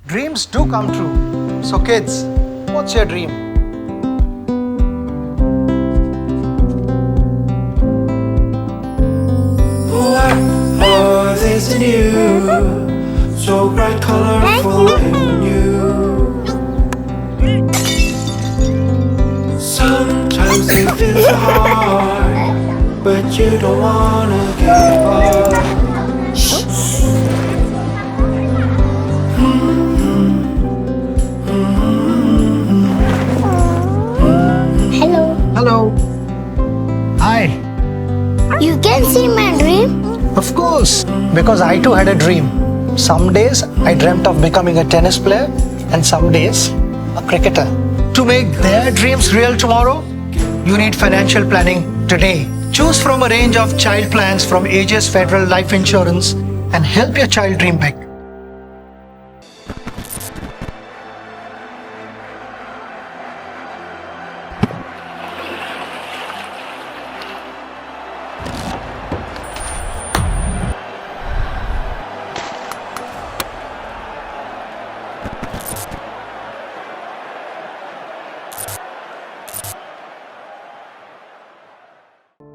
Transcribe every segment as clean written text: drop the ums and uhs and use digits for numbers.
Dreams do come true. So, kids, what's your dream? What is new? So bright, colorful, and new. Sometimes it feels hard, but you don't wanna give up. Hello. Hello. Hi. You can see my dream? Of course, because I too had a dream. Some days I dreamt of becoming a tennis player, and some days a cricketer. To make their dreams real tomorrow, you need financial planning today. Choose from a range of child plans from Aegis Federal Life Insurance and help your child dream big.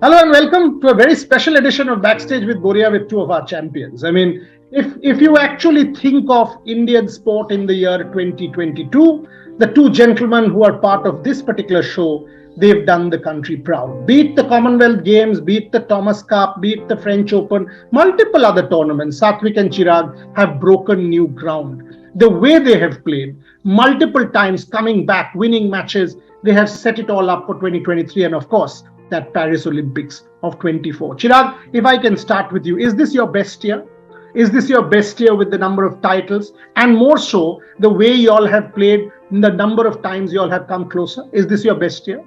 Hello and welcome to a very special edition of Backstage with Boria with two of our champions. I mean, if you actually think of Indian sport in the year 2022, the two gentlemen who are part of this particular show, they've done the country proud. Be it the Commonwealth Games, be it the Thomas Cup, be it the French Open, multiple other tournaments, Satwik and Chirag have broken new ground. The way they have played, multiple times coming back, winning matches, they have set it all up for 2023 and of course, that Paris Olympics of 24. Chirag, if I can start with you, is this your best year? Is this your best year with the number of titles? And more so, the way you all have played, the number of times you all have come closer? Is this your best year?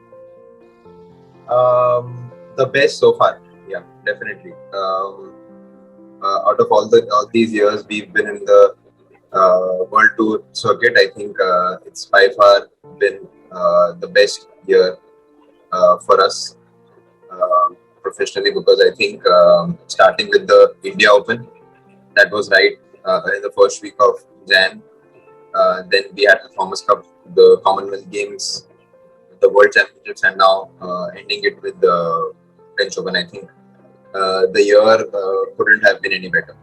The best so far, yeah, definitely. Out of all these years we've been in the World Tour circuit, I think it's by far been the best year for us professionally, because I think starting with the India Open, that was right in the first week of Jan. Then we had the Thomas Cup, the Commonwealth Games, the World Championships, and now ending it with the French Open. I think the year couldn't have been any better.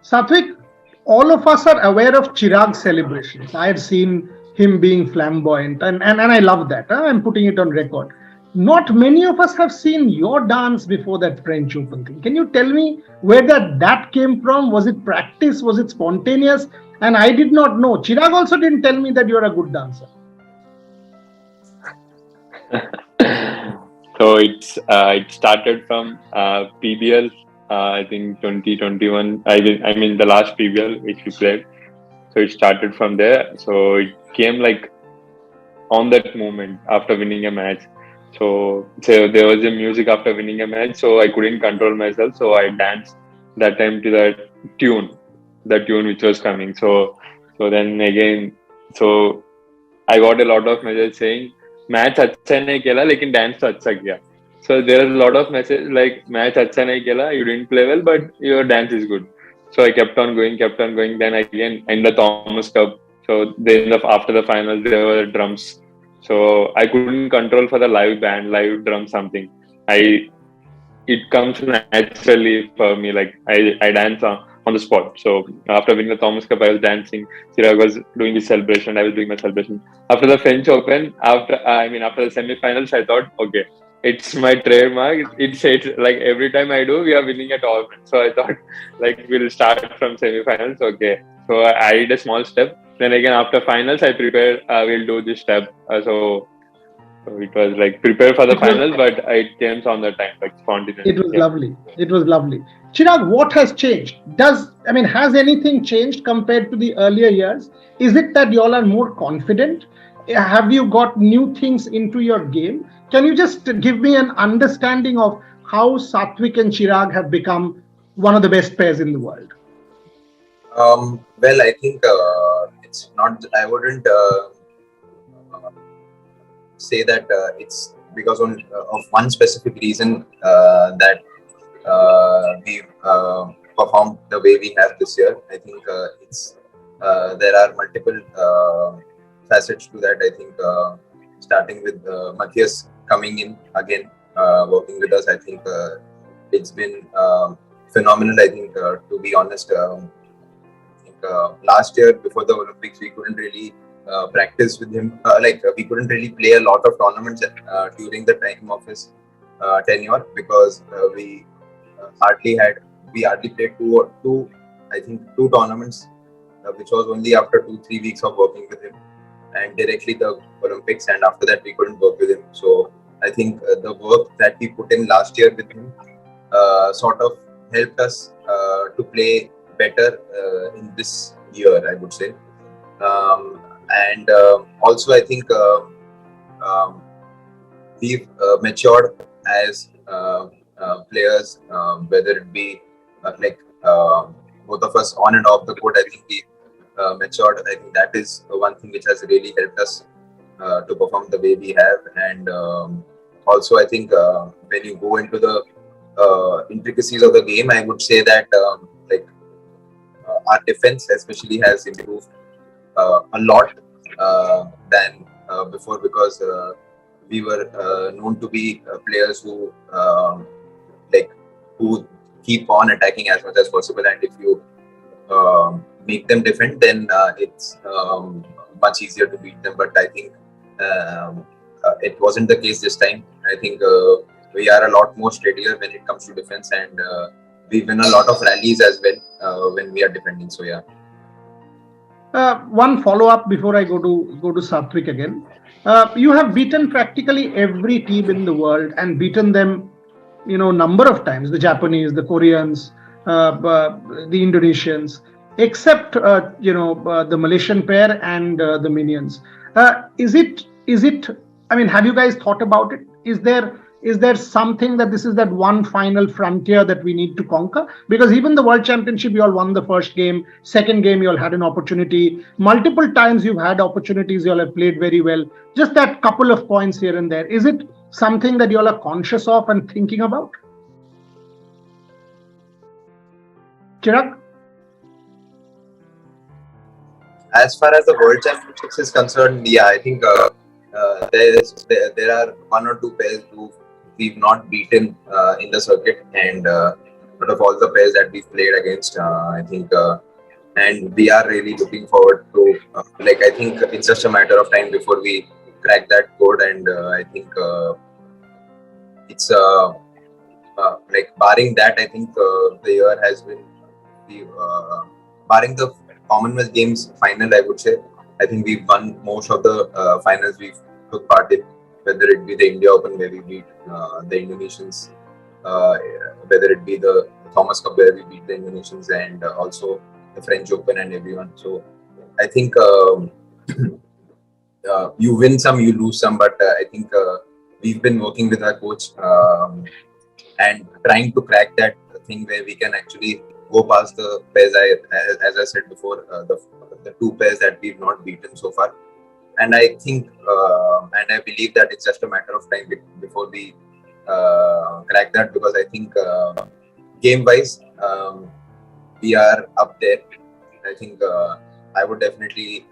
Satwik, all of us are aware of Chirag's celebrations. I have seen him being flamboyant and I love that. I'm putting it on record. Not many of us have seen your dance before that French Open thing. Can you tell me where that came from? Was it practice? Was it spontaneous? And I did not know. Chirag also didn't tell me that you're a good dancer. So it started from PBL, I think 2021. I mean the last PBL which we played. So it started from there. So it came like on that moment after winning a match. So there was a music after winning a match. So I couldn't control myself. So I danced that time to the tune which was coming. So then again, so I got a lot of messages saying match अच्छा नहीं खेला लेकिन dance तो अच्छा किया. So there is a lot of message like match अच्छा नहीं खेला, you didn't play well, but your dance is good. So I kept on going. Then again in the Thomas Cup. So then after the finals there were drums. So I couldn't control for the live band, live drum something. It comes naturally for me. Like I dance on the spot. So after winning the Thomas Cup, I was dancing. Chirag was doing his celebration. I was doing my celebration. After the French Open, after the semi-finals, I thought, okay, it's my trademark. It's like every time I do, we are winning at all. So I thought, like we'll start from semi-finals. Okay. So I did a small step. Then again, after finals, I prepared. We'll do this step. So it was like prepare for the finals, but it came on the time, like spontaneous. It was lovely. It was lovely. Chirag, what has changed? Has anything changed compared to the earlier years? Is it that you all are more confident? Have you got new things into your game? Can you just give me an understanding of how Satwik and Chirag have become one of the best pairs in the world? Well, I think it's not. I wouldn't say that it's because of one specific reason that we've performed the way we have this year. I think it's there are multiple facets to that. I think starting with Matthias coming in again, working with us. I think it's been phenomenal. I think to be honest, last year before the Olympics, we couldn't really practice with him. We couldn't really play a lot of tournaments during the time of his tenure because we hardly played two tournaments, which was only after 2-3 weeks of working with him, and directly the Olympics, and after that we couldn't work with him. So I think the work that we put in last year with him sort of helped us to play better in this year, I would say. And also I think we've matured as players, whether it be both of us on and off the court. I think we matured. I think that is one thing which has really helped us to perform the way we have. And also I think when you go into the intricacies of the game, I would say that our defense especially has improved a lot than before, because we were known to be players who who keep on attacking as much as possible, and if you make them defend, then it's much easier to beat them. But I think it wasn't the case this time. I think we are a lot more steadier when it comes to defense, and we win a lot of rallies as well when we are defending. So yeah. One follow-up before I go to Satwik again. You have beaten practically every team in the world and beaten them, number of times. The Japanese, the Koreans, the Indonesians, except the Malaysian pair and the Minions. Is it? I mean, have you guys thought about it? Is there something that this is that one final frontier that we need to conquer? Because even the World Championship, you all won the first game. Second game, you all had an opportunity. Multiple times you've had opportunities. You all have played very well. Just that couple of points here and there. Is it something that you all are conscious of and thinking about? Chirag? As far as the World Championships is concerned, yeah, I think there are one or two pairs who we've not beaten in the circuit, and out of all the pairs that we've played against, I think, and we are really looking forward to. I think it's just a matter of time before we crack that code, and I think it's barring that, I think the year has been barring the Commonwealth Games final, I would say. I think we've won most of the finals we've took part in, whether it be the India Open where we beat the Indonesians, whether it be the Thomas Cup where we beat the Indonesians, and also the French Open and everyone. So I think you win some, you lose some, but I think we've been working with our coach and trying to crack that thing where we can actually go past the pairs, as I said before, the two pairs that we've not beaten so far. And I think and I believe that it's just a matter of time before we crack that, because I think game wise we are up there. I think I would definitely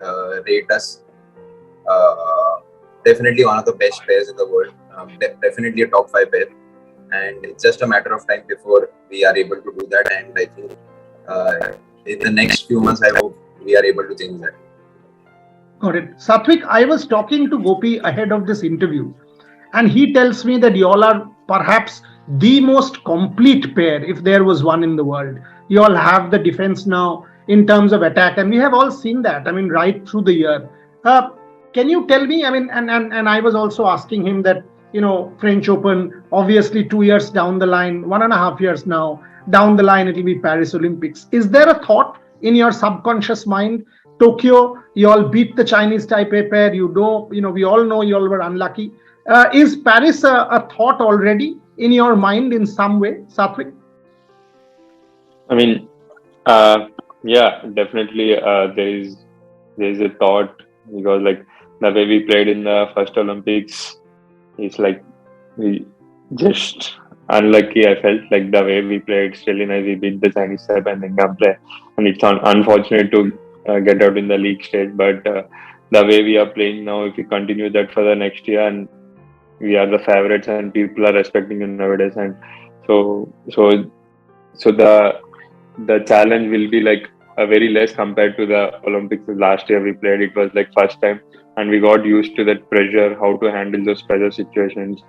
rate us definitely one of the best pairs in the world, definitely a top 5 pair, and it's just a matter of time before we are able to do that. And I think in the next few months, I hope we are able to change that. Got it. Satwik, I was talking to Gopi ahead of this interview, and he tells me that you all are perhaps the most complete pair, if there was one in the world. You all have the defense now in terms of attack, and we have all seen that, I mean, right through the year. Can you tell me, I mean, and I was also asking him that, French Open, obviously 2 years down the line, 1.5 years now, down the line, it will be Paris Olympics. Is there a thought in your subconscious mind? Tokyo, you all beat the Chinese Taipei pair. We all know you all were unlucky. Is Paris a thought already in your mind in some way, Satwik? I mean, yeah, definitely. There is a thought, because the way we played in the first Olympics, it's we just unlucky. I felt the way we played, still we beat the Chinese side and then play, and it's unfortunate to get out in the league stage. But the way we are playing now, if we continue that for the next year, and we are the favorites, and people are respecting you nowadays, and so so so the challenge will be like a very less compared to the Olympics last year we played. It was like first time, and we got used to that pressure, how to handle those pressure situations.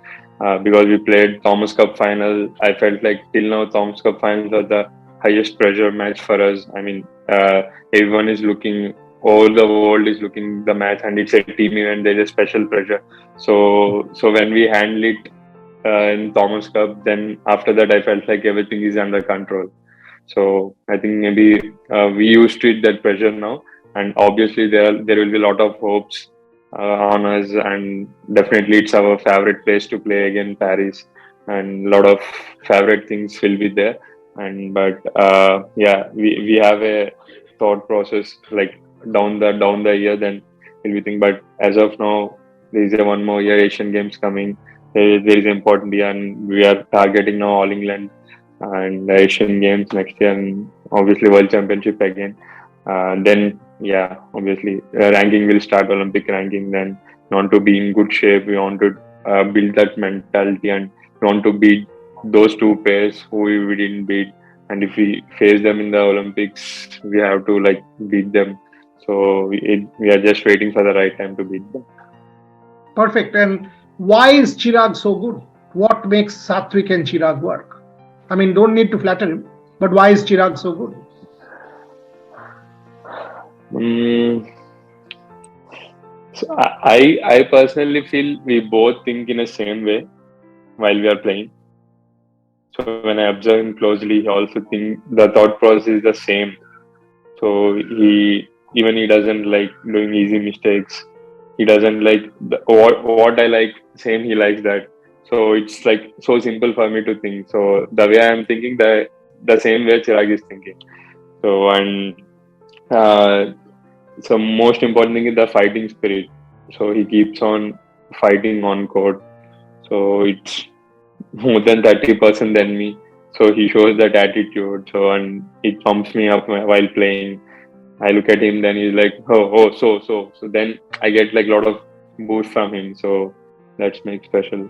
Because we played Thomas Cup final, I felt like till now Thomas Cup finals are the highest pressure match for us. I mean, everyone is looking, all the world is looking the match, and it's a team event. There's a special pressure. So when we handle it in Thomas Cup, then after that I felt like everything is under control. So I think maybe we used to it that pressure now, and obviously there will be a lot of hopes on us, and definitely it's our favorite place to play again, Paris, and a lot of favorite things will be there. And but yeah, we have a thought process like down the year, then we'll be thinking. But as of now, there is a one more year Asian Games coming. There is important year, and we are targeting now All England and the Asian Games next year, and obviously World Championship again. Then, yeah, obviously ranking will start, Olympic ranking. Then we want to be in good shape. We want to build that mentality, and we want to beat those two pairs who we didn't beat. And if we face them in the Olympics, we have to like beat them. So we are just waiting for the right time to beat them. Perfect. And why is Chirag so good? What makes Satwik and Chirag work? I mean, don't need to flatter him, but why is Chirag so good? So I personally feel we both think in the same way while we are playing. So when I observe him closely, he also think the thought process is the same. So he doesn't like doing easy mistakes. He doesn't like what I like, same he likes that. So it's like so simple for me to think. So the way I am thinking, the same way Chirag is thinking. So and uh, so most important thing is the fighting spirit. So he keeps on fighting on court. So it's more than 30% than me. So he shows that attitude. So and it pumps me up while playing. I look at him, then he's like, so then I get like a lot of boost from him. So that's make special.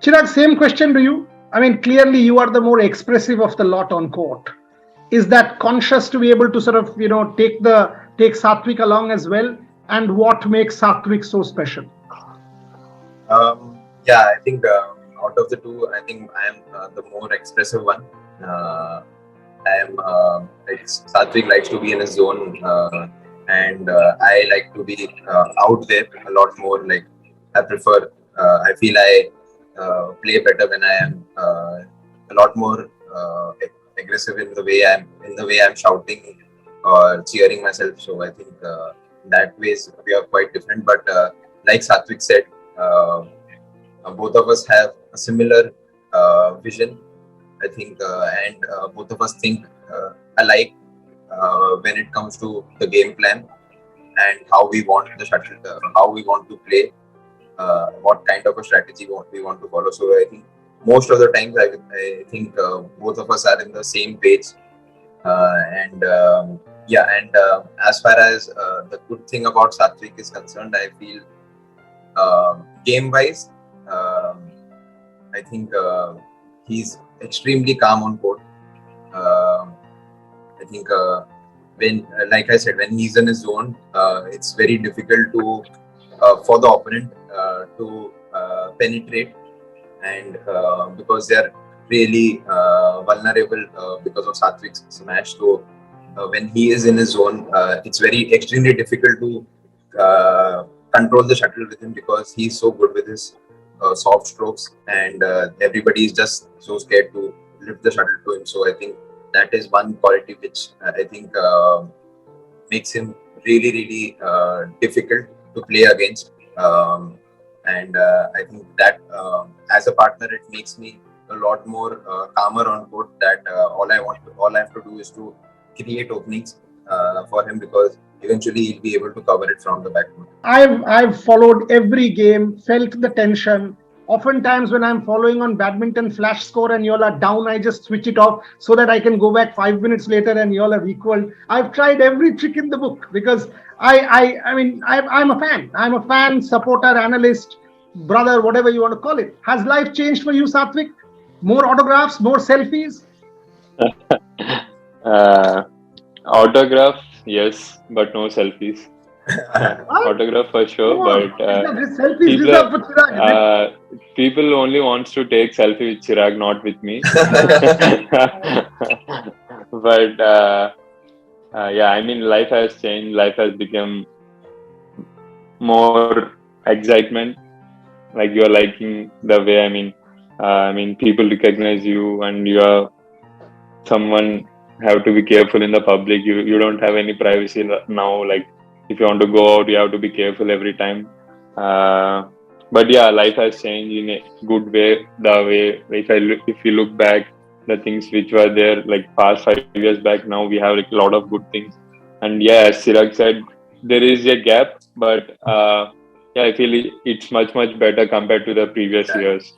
Chirag, same question to you. I mean, clearly you are the more expressive of the lot on court. Is that conscious to be able to sort of, take Satwik along as well? And what makes Satwik so special? Yeah, I think out of the two, I think I am the more expressive one. Satwik likes to be in his zone, and I like to be out there a lot more. Like I prefer, I feel I play better when I am a lot more aggressive in the way I'm shouting or cheering myself. So I think that ways we are quite different. But like Satwik said, both of us have a similar vision, I think, and both of us think alike when it comes to the game plan and how we want the shuttle, how we want to play, what kind of a strategy we want to follow. So I think most of the times I think both of us are in the same page, and as far as the good thing about Satwik is concerned, I feel game wise, I think he's extremely calm on court. I think when, like I said, when he's in his zone, it's very difficult to for the opponent to penetrate, and because they're really vulnerable because of Satwik's smash. So when he is in his zone, it's very extremely difficult to control the shuttle with him because he's so good with his soft strokes, and everybody is just so scared to lift the shuttle to him. So I think that is one quality which I think makes him really, really difficult to play against. And I think that as a partner, it makes me a lot more calmer on court. That all I have to do is to create openings for him, because eventually he'll be able to cover it from the backboard. I've followed every game, felt the tension Oftentimes when I'm following on badminton flash score and y'all are down, I just switch it off so that I can go back 5 minutes later and y'all are equal. I've tried every trick in the book because I'm a fan. I'm a fan, supporter, analyst, brother, whatever you want to call it. Has life changed for you, Satwik? More autographs, more selfies? Autograph, yes, but no selfies. Autograph for sure, but selfies people reserved for Chirag. people only wants to take selfie with Chirag, not with me. But yeah, I mean, life has changed. Life has become more excitement. Like you're liking the way. I mean, people recognize you, and you are someone have to be careful in the public. You don't have any privacy now. Like if you want to go out, you have to be careful every time. But yeah, life has changed in a good way. The way if you look back, the things which were there like past 5 years back, now we have like a lot of good things. And yeah, as Chirag said, there is a gap, but yeah, I feel it's much better compared to the previous years.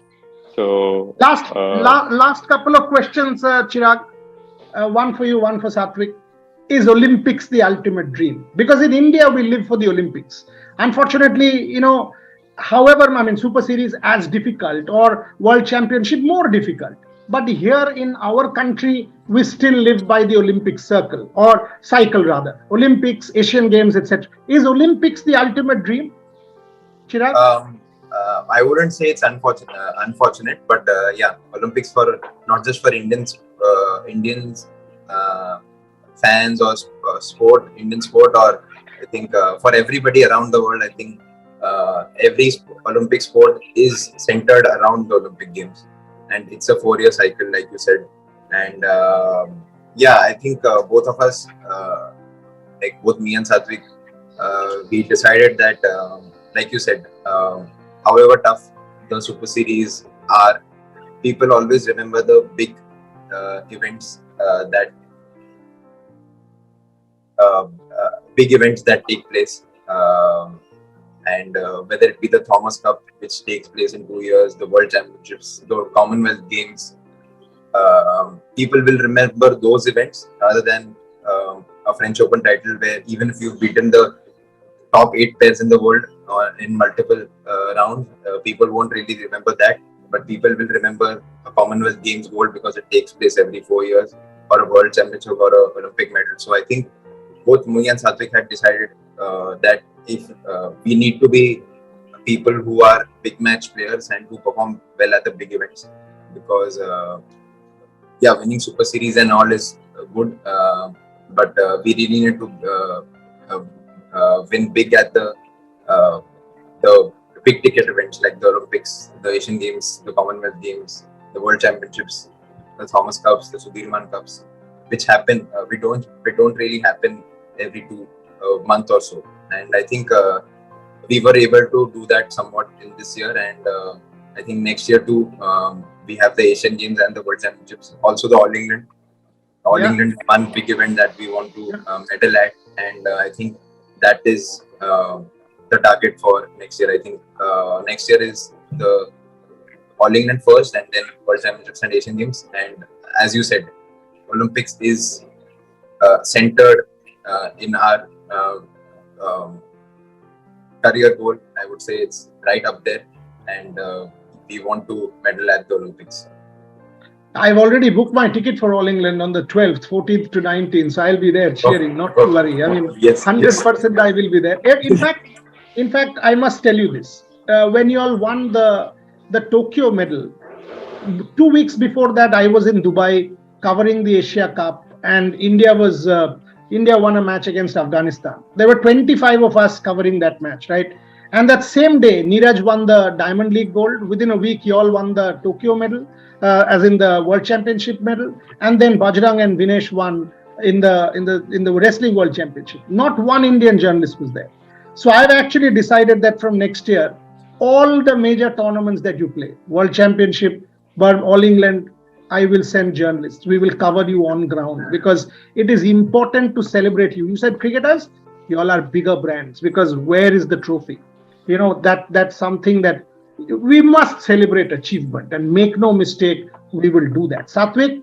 So Last couple of questions, Chirag. One for you, one for Satwik. Is Olympics the ultimate dream? Because in India, we live for the Olympics. Unfortunately, however, Super Series as difficult or World Championship more difficult. But here in our country, we still live by the Olympic circle or cycle rather. Olympics, Asian Games, etc. Is Olympics the ultimate dream? Chirag? I wouldn't say it's unfortunate, but yeah, Olympics for not just for Indians, fans or Indian sport, or I think for everybody around the world. I think every Olympic sport is centered around the Olympic Games, and it's a 4-year cycle, like you said. And yeah, I think both of us, like both me and Satwik, we decided that, like you said, however tough the Super Series are, people always remember the big events that take place, and whether it be the Thomas Cup, which takes place in 2 years, the World Championships, the Commonwealth Games, people will remember those events rather than a French Open title, where even if you've beaten the top 8 pairs in the world in multiple rounds, people won't really remember that. But people will remember a Commonwealth Games gold because it takes place every 4 years, or a World Championship or an Olympic medal. So I think both me and Satwik had decided that if we need to be people who are big match players and who perform well at the big events, because yeah, winning Super Series and all is good, but we really need to win big at the big ticket events like the Olympics, the Asian Games, the Commonwealth Games, the World Championships, the Thomas Cups, the Sudirman Cups, which happen. We don't really happen every 2 months or so. And I think we were able to do that somewhat in this year, and I think next year too, we have the Asian Games and the World Championships, also the All England. England, one big event that we want to medal at, and I think that is the target for next year. I think next year is the All England first, and then World Championships and Asian Games. And as you said, Olympics is centered in our career goal. I would say it's right up there, and we want to medal at the Olympics. I've already booked my ticket for All England on the 12th, 14th to 19th. So I'll be there cheering, not to worry. I mean, 100% I will be there. In fact, I must tell you this. When you all won the Tokyo medal, 2 weeks before that, I was in Dubai covering the Asia Cup, and India won a match against Afghanistan. There were 25 of us covering that match, right? And that same day, Neeraj won the Diamond League gold. Within a week, you all won the Tokyo medal, as in the World Championship medal, and then Bajrang and Vinesh won in the Wrestling World Championship. Not one Indian journalist was there. So I've actually decided that from next year, all the major tournaments that you play, World Championship, but All England, I will send journalists. We will cover you on ground, because it is important to celebrate you. You said cricketers, you all are bigger brands, because where is the trophy? That's something that we must celebrate achievement, and make no mistake, we will do that. Satwik,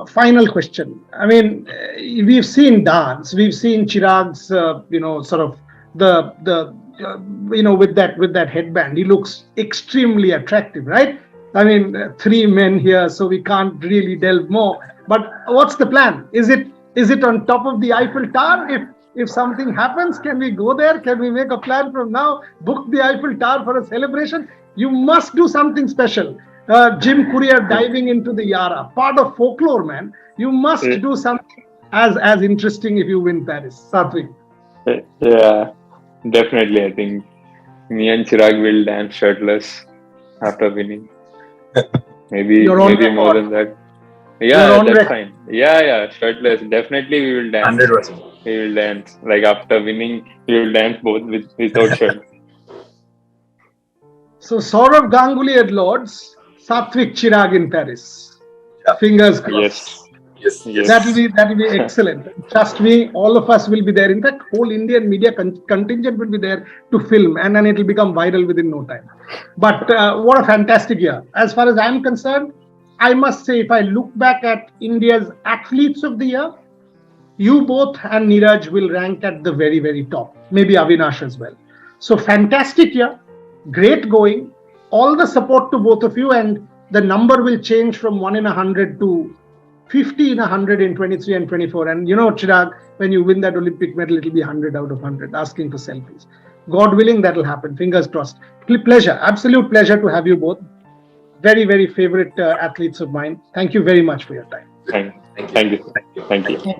final question. I mean, we've seen dance, we've seen Chirag's, sort of with that headband, he looks extremely attractive, right? I mean, three men here, so we can't really delve more. But what's the plan? Is it on top of the Eiffel Tower? If something happens, can we go there? Can we make a plan from now? Book the Eiffel Tower for a celebration? You must do something special. Jim Courier diving into the Yara, part of folklore, man. You must do something as interesting if you win Paris. Satwik. Yeah, definitely. I think me and Chirag will dance shirtless after winning. Maybe more than that. Yeah, that's fine. Yeah, shirtless. Definitely we will dance. 100%. We will dance. Like after winning, we will dance both without shirt. So Saurav Ganguly at Lords, Satwik Chirag in Paris. Yeah. Fingers crossed. Yes. That will be excellent. Trust me, all of us will be there. In fact, whole Indian media contingent will be there to film, and then it will become viral within no time. But what a fantastic year. As far as I'm concerned, I must say, if I look back at India's athletes of the year, you both and Neeraj will rank at the very, very top. Maybe Avinash as well. So fantastic year, great going. All the support to both of you, and the number will change from 1 in 100 to 50 in 100 in 23 and 24. And Chirag, when you win that Olympic medal, it'll be 100 out of 100, asking for selfies. God willing, that'll happen. Fingers crossed. Pleasure, absolute pleasure to have you both. Very, very favorite athletes of mine. Thank you very much for your time. Thank you.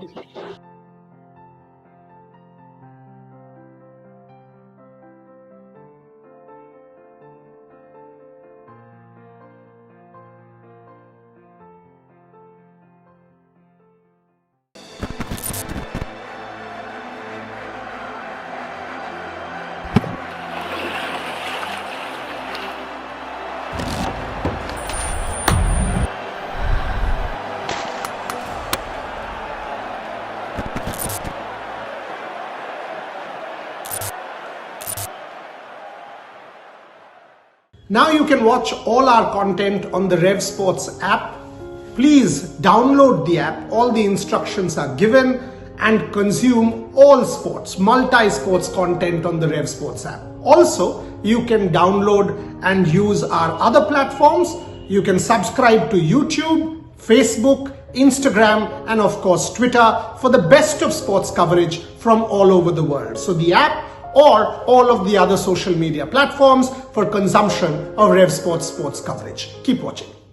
Now you can watch all our content on the Rev Sports app. Please download the app. All the instructions are given, and consume all sports, multi-sports content on the Rev Sports app. Also, you can download and use our other platforms. You can subscribe to YouTube, Facebook, Instagram, and of course Twitter for the best of sports coverage from all over the world. So the app or all of the other social media platforms for consumption of Rev Sports coverage. Keep watching.